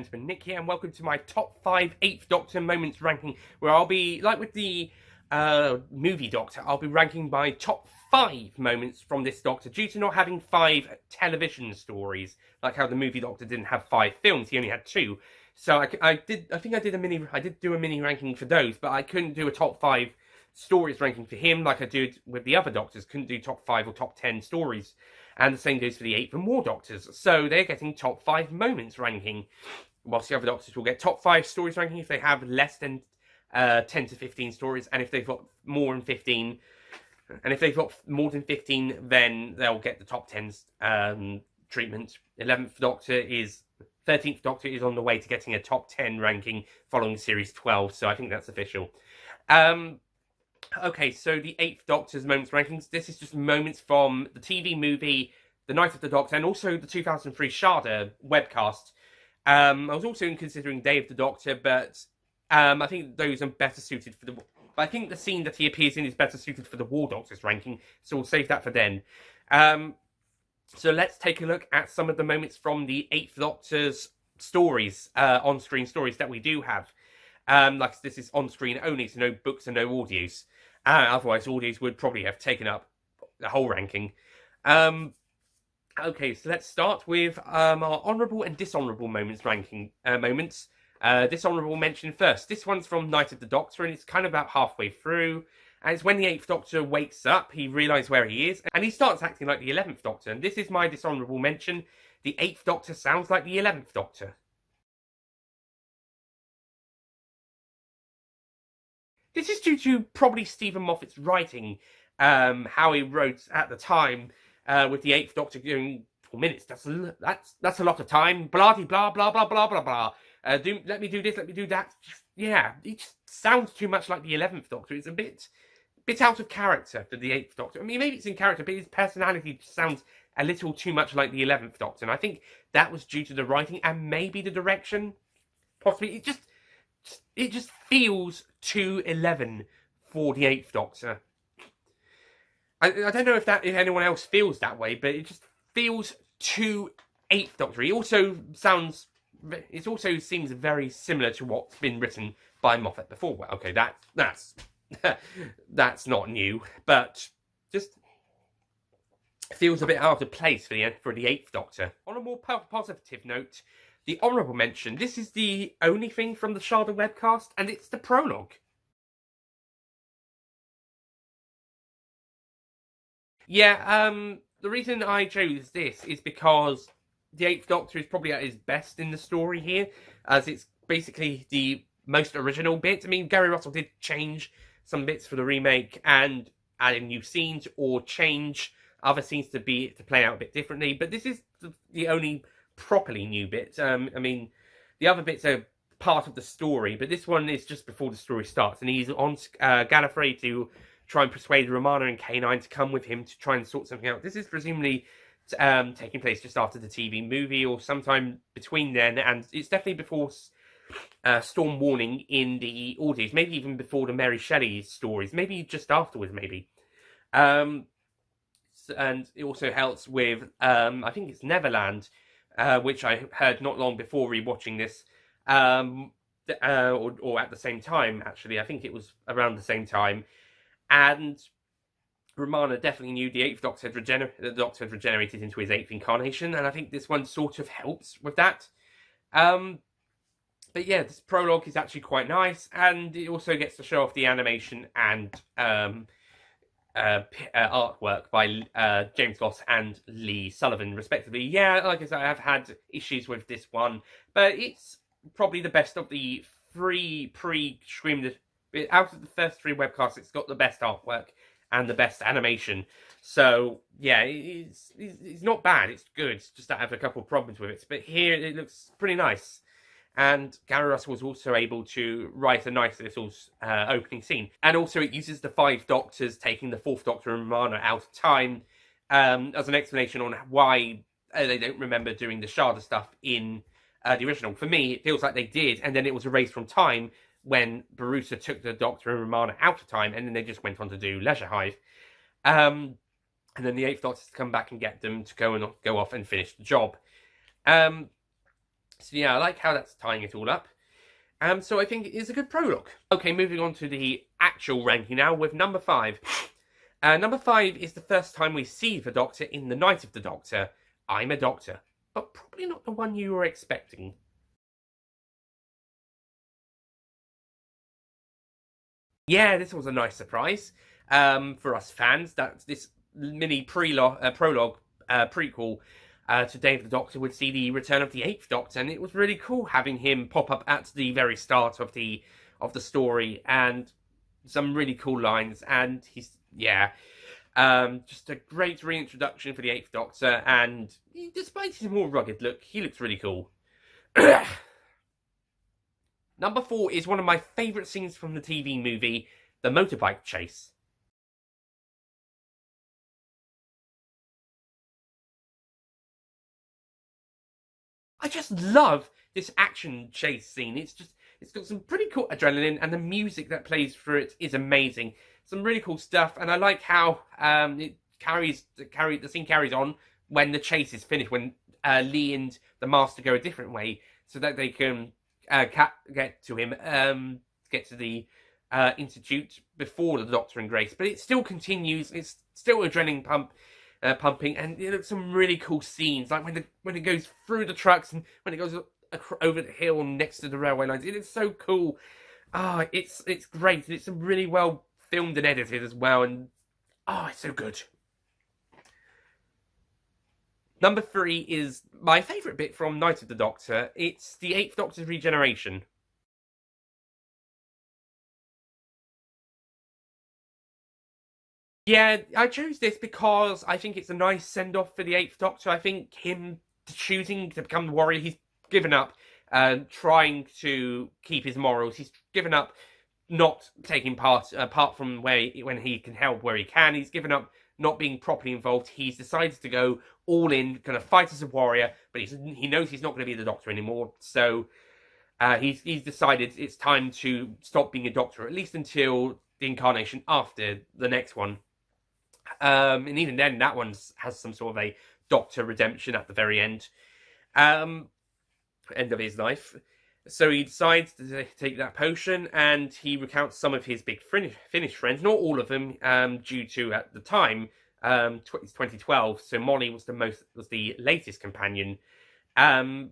gentlemen, Nick here, and welcome to my top 5 Eighth Doctor moments ranking, where I'll be, like with the movie Doctor, I'll be ranking my top 5 moments from this Doctor, due to not having 5 television stories, like how the movie Doctor didn't have 5 films, he only had 2. So I did do a mini ranking for those, but I couldn't do a top 5 stories ranking for him like I did with the other Doctors. Couldn't do top 5 or top 10 stories. And the same goes for the 8th and more Doctors. So they're getting top 5 moments ranking, whilst the other Doctors will get top 5 stories ranking if they have less than 10 to 15 stories, and if they've got more than 15, and if they've got more than 15, then they'll get the top 10 treatment. 13th Doctor is on the way to getting a top 10 ranking following series 12, so I think that's official. Okay, so the 8th Doctor's moments rankings. This is just moments from the TV movie, The Night of the Doctor, and also the 2003 Shada webcast. I was also considering Day of the Doctor, but I think those are better suited for the... But I think the scene that he appears in is better suited for the War Doctor's ranking, so we'll save that for then. So let's take a look at some of the moments from the 8th Doctor's stories, on-screen stories that we do have. Like this is on-screen only, so no books and no audios. Otherwise, audios would probably have taken up the whole ranking. Okay, so let's start with our honourable and dishonourable moments ranking. Dishonourable mention first. This one's from Night of the Doctor, and it's kind of about halfway through. And it's when the 8th Doctor wakes up, he realises where he is, and he starts acting like the 11th Doctor. And this is my dishonourable mention. The 8th Doctor sounds like the 11th Doctor. This is due to probably Stephen Moffat's writing, how he wrote at the time, with the 8th Doctor going 4 minutes. That's a lot of time. Blah blah blah blah blah blah blah. Let me do this. Let me do that. Yeah, it just sounds too much like the 11th Doctor. It's a bit out of character for the 8th Doctor. I mean, maybe it's in character, but his personality sounds a little too much like the 11th Doctor. And I think that was due to the writing and maybe the direction. Possibly, it just feels too 11 for the 8th Doctor. I don't know if anyone else feels that way, but it just feels too 8th Doctor. It also seems very similar to what's been written by Moffat before. Well, okay, that's that's not new, but just feels a bit out of place for the 8th Doctor. On a more positive note, the honourable mention. This is the only thing from the Shada webcast, and it's the prologue. Yeah, the reason I chose this is because the 8th Doctor is probably at his best in the story here, as it's basically the most original bit. I mean, Gary Russell did change some bits for the remake and add in new scenes or change other scenes to play out a bit differently, but this is the only properly new bit. I mean, the other bits are part of the story, but this one is just before the story starts, and he's on Gallifrey to try and persuade Romana and K9 to come with him to try and sort something out. This is presumably taking place just after the TV movie, or sometime between then, and it's definitely before Storm Warning in the audios, maybe even before the Mary Shelley stories, maybe just afterwards, maybe. And it also helps with, I think it's Neverland, which I heard not long before rewatching this, or at the same time, actually. I think it was around the same time. And Romana definitely knew the 8th Doctor had regenerated into his 8th incarnation, and I think this one sort of helps with that. But yeah, this prologue is actually quite nice, and it also gets to show off the animation and artwork by James Goss and Lee Sullivan, respectively. Yeah, like I said, I've had issues with this one, but it's probably the best of the 3 pre-screamed... Out of the first 3 webcasts, it's got the best artwork and the best animation. So, yeah, it's not bad. It's good. It's just I have a couple of problems with it. But here, it looks pretty nice. And Gary Russell was also able to write a nice little opening scene. And also, it uses the 5 Doctors taking the 4th Doctor and Romana out of time as an explanation on why they don't remember doing the Shada stuff in the original. For me, it feels like they did, and then it was erased from time when Barusa took the Doctor and Romana out of time, and then they just went on to do Leisure Hive. And then the 8th Doctor to come back and get them to go off and finish the job. So yeah, I like how that's tying it all up. So I think it is a good prologue. Okay, moving on to the actual ranking now with number 5. Number 5 is the first time we see the Doctor in The Night of the Doctor. I'm a Doctor, but probably not the one you were expecting. Yeah, this was a nice surprise for us fans. That this mini prologue prequel to Day of the Doctor would see the return of the Eighth Doctor, and it was really cool having him pop up at the very start of the story, and some really cool lines. And he's just a great reintroduction for the Eighth Doctor, and despite his more rugged look, he looks really cool. Number 4 is one of my favourite scenes from the TV movie, the motorbike chase. I just love this action chase scene. It's got some pretty cool adrenaline, and the music that plays through it is amazing. Some really cool stuff, and I like how the scene carries on when the chase is finished, when Lee and the Master go a different way, so that they can get to him, get to the Institute before the Doctor and Grace. But it still continues. It's still adrenaline pumping, and you know, some really cool scenes, like when it goes through the trucks and when it goes over the hill next to the railway lines. It is so cool. It's great. It's really well filmed and edited as well, and it's so good. Number 3 is my favourite bit from Night of the Doctor. It's the Eighth Doctor's regeneration. Yeah, I chose this because I think it's a nice send-off for the Eighth Doctor. I think him choosing to become the warrior, he's given up trying to keep his morals. He's given up not taking part, apart from when he can help where he can. He's given up not being properly involved. He's decided to go all in, kind of fight as a warrior, but he knows he's not going to be the Doctor anymore. So he's decided it's time to stop being a Doctor, at least until the incarnation after the next one. And even then, that one has some sort of a Doctor redemption at the very end. End of his life. So he decides to take that potion, and he recounts some of his big Finnish friends, not all of them, due to at the time, it's 2012. So Molly was the latest companion. I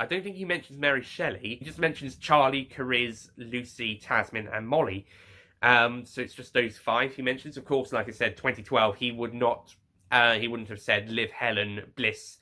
don't think he mentions Mary Shelley. He just mentions Charlie, Cariz, Lucy, Tasman, and Molly. So it's just those 5 he mentions. Of course, like I said, 2012. He wouldn't have said Liv, Helen, Bliss.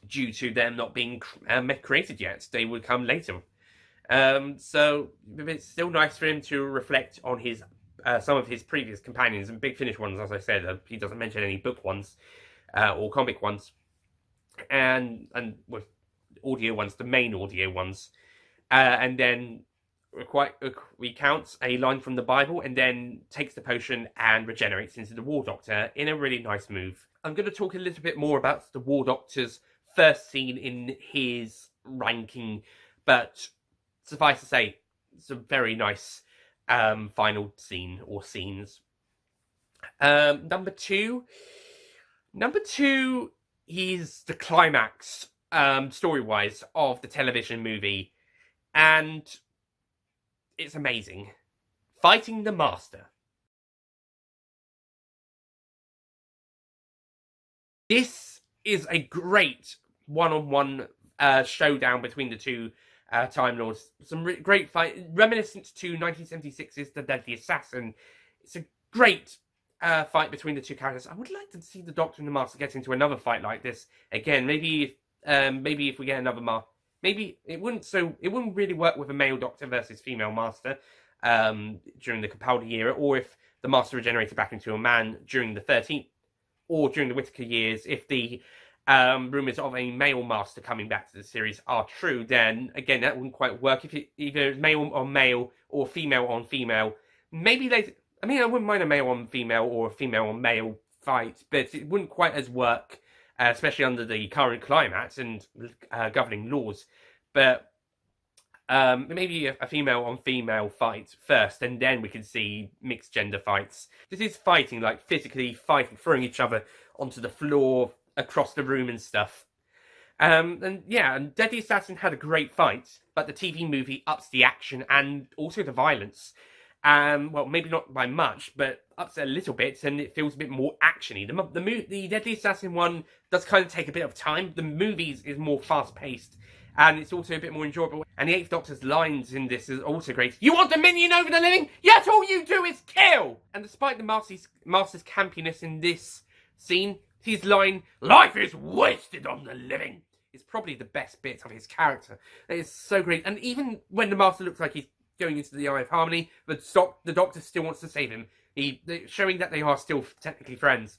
Due to them not being created yet. They would come later. So it's still nice for him to reflect on his some of his previous companions, and Big Finish ones, as I said. He doesn't mention any book ones or comic ones, and with audio ones, the main audio ones, and then recounts a line from the Bible, and then takes the potion and regenerates into the War Doctor in a really nice move. I'm going to talk a little bit more about the War Doctor's first scene in his ranking, but suffice to say, it's a very nice final scene or scenes. Number two is the climax, story-wise, of the television movie, and it's amazing. Fighting the Master. This is a great one-on-one showdown between the two Time Lords. Some great fight, reminiscent to 1976's The Deadly Assassin. It's a great fight between the two characters. I would like to see the Doctor and the Master get into another fight like this again. Maybe if we get another maybe it wouldn't really work with a male Doctor versus female Master during the Capaldi era, or if the Master regenerated back into a man during the 13th or during the Whittaker years. If the rumours of a male Master coming back to the series are true, then again that wouldn't quite work. If it either male on male or female on female, maybe they. I mean, I wouldn't mind a male on female or a female on male fight, but it wouldn't quite as work, especially under the current climate and governing laws. But maybe a female on female fight first, and then we can see mixed gender fights. This is fighting, like physically fighting, throwing each other onto the floor, across the room and stuff. And yeah, and Deadly Assassin had a great fight, but the TV movie ups the action and also the violence. Well, maybe not by much, but ups it a little bit, and it feels a bit more actiony. The Deadly Assassin one does kind of take a bit of time. The movie is more fast paced, and it's also a bit more enjoyable. And the Eighth Doctor's lines in this is also great. You want dominion over the living? Yet all you do is kill! And despite the Master's campiness in this scene, his line, "Life is wasted on the living," is probably the best bit of his character. It is so great. And even when the Master looks like he's going into the Eye of Harmony, the Doctor still wants to save him. Showing that they are still technically friends.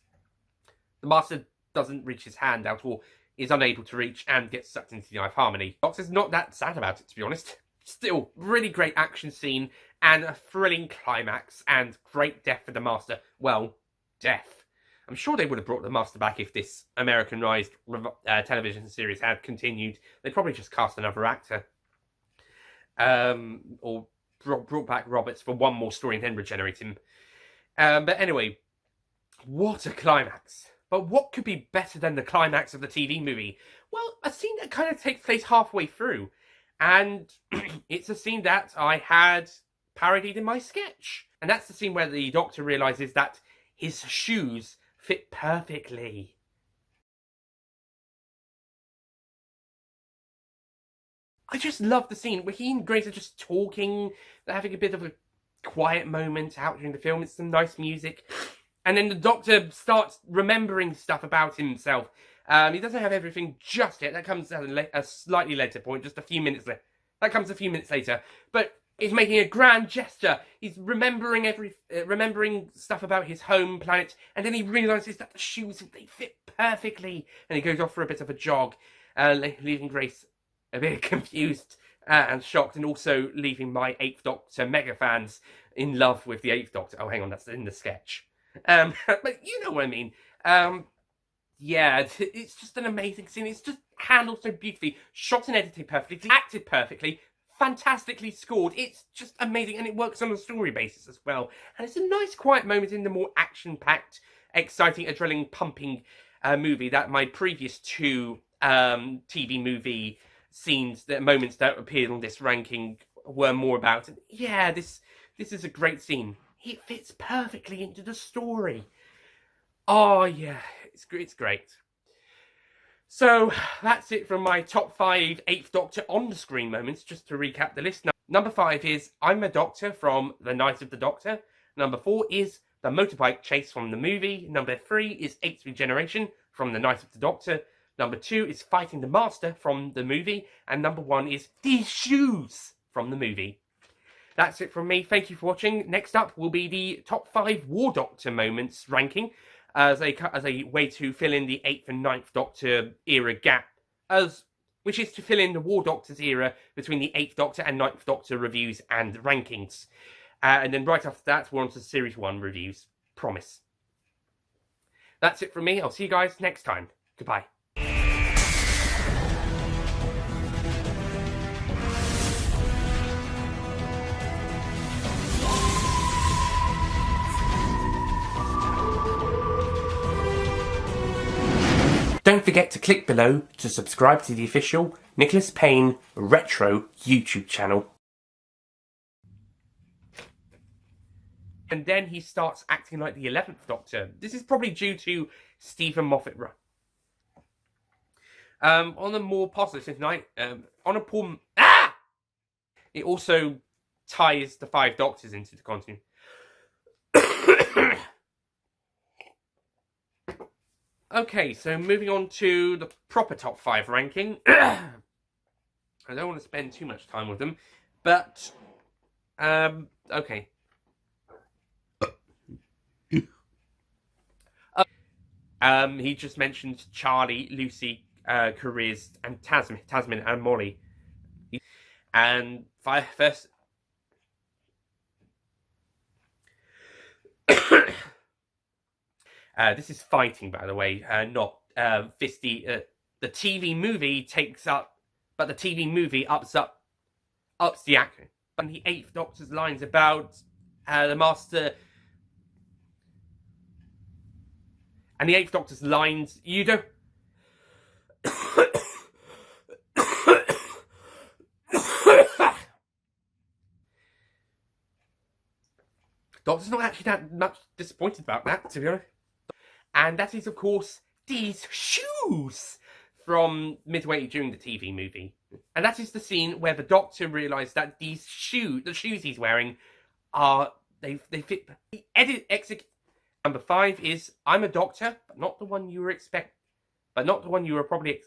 The Master doesn't reach his hand out, or is unable to reach, and gets sucked into the Eye of Harmony. The Doctor's not that sad about it, to be honest. Still, really great action scene, and a thrilling climax, and great death for the Master. Well, death. I'm sure they would have brought the Master back if this Americanized television series had continued. They'd probably just cast another actor. Or brought back Roberts for one more story and then regenerate him. But anyway, what a climax. But what could be better than the climax of the TV movie? Well, a scene that kind of takes place halfway through. And it's a scene that I had parodied in my sketch. And that's the scene where the Doctor realizes that his shoes fit perfectly. I just love the scene where he and Grace are just talking, they're having a bit of a quiet moment out during the film. It's some nice music. And then the Doctor starts remembering stuff about himself. He doesn't have everything just yet. That comes at a slightly later point, just a few minutes later. That comes a few minutes later. But he's making a grand gesture. He's remembering stuff about his home planet. And then he realises that the shoes, they fit perfectly. And he goes off for a bit of a jog, leaving Grace a bit confused and shocked, and also leaving my Eighth Doctor mega fans in love with the Eighth Doctor. Oh, hang on, that's in the sketch. But you know what I mean. Yeah, it's just an amazing scene. It's just handled so beautifully, shot and edited perfectly, acted perfectly, fantastically scored. It's just amazing, and it works on a story basis as well. And it's a nice, quiet moment in the more action-packed, exciting, adrenaline-pumping movie that my previous two TV movie moments that appeared on this ranking were more about. And yeah, this is a great scene. It fits perfectly into the story. Oh yeah, it's great. So that's it from my top 5 Eighth Doctor on the screen moments. Just to recap the list. Number 5 is I'm a Doctor from The Night of the Doctor. Number 4 is the motorbike chase from the movie. Number 3 is Eighth Regeneration from The Night of the Doctor. Number 2 is Fighting the Master from the movie. And number 1 is These Shoes from the movie. That's it from me. Thank you for watching. Next up will be the top 5 War Doctor moments ranking as a way to fill in the 8th and 9th Doctor era gap, which is to fill in the War Doctor's era between the 8th Doctor and 9th Doctor reviews and rankings. And then right after that, we're on to Series 1 reviews. Promise. That's it from me. I'll see you guys next time. Goodbye. Don't forget to click below to subscribe to the official Nicholas Payne Retro YouTube channel. And then he starts acting like the 11th Doctor. This is probably due to Stephen Moffat. On a more positive night, it also ties the 5 Doctors into the continuity. Okay, so moving on to the proper top 5 ranking. I don't want to spend too much time with them, but okay. He just mentioned Charlie, Lucy, Careers, and Tasman and Molly. And first. This is fighting, by the way, not fisty. The TV movie takes up, but the TV movie ups the action. And the 8th Doctor's lines about the Master, and the 8th Doctor's lines, you don't. Doctor's not actually that much disappointed about that, to be honest. And that is, of course, these shoes from midway during the TV movie. And that is the scene where the Doctor realised that the shoes he's wearing they fit. The edit execute. Number 5 is I'm a doctor, but not the one you were probably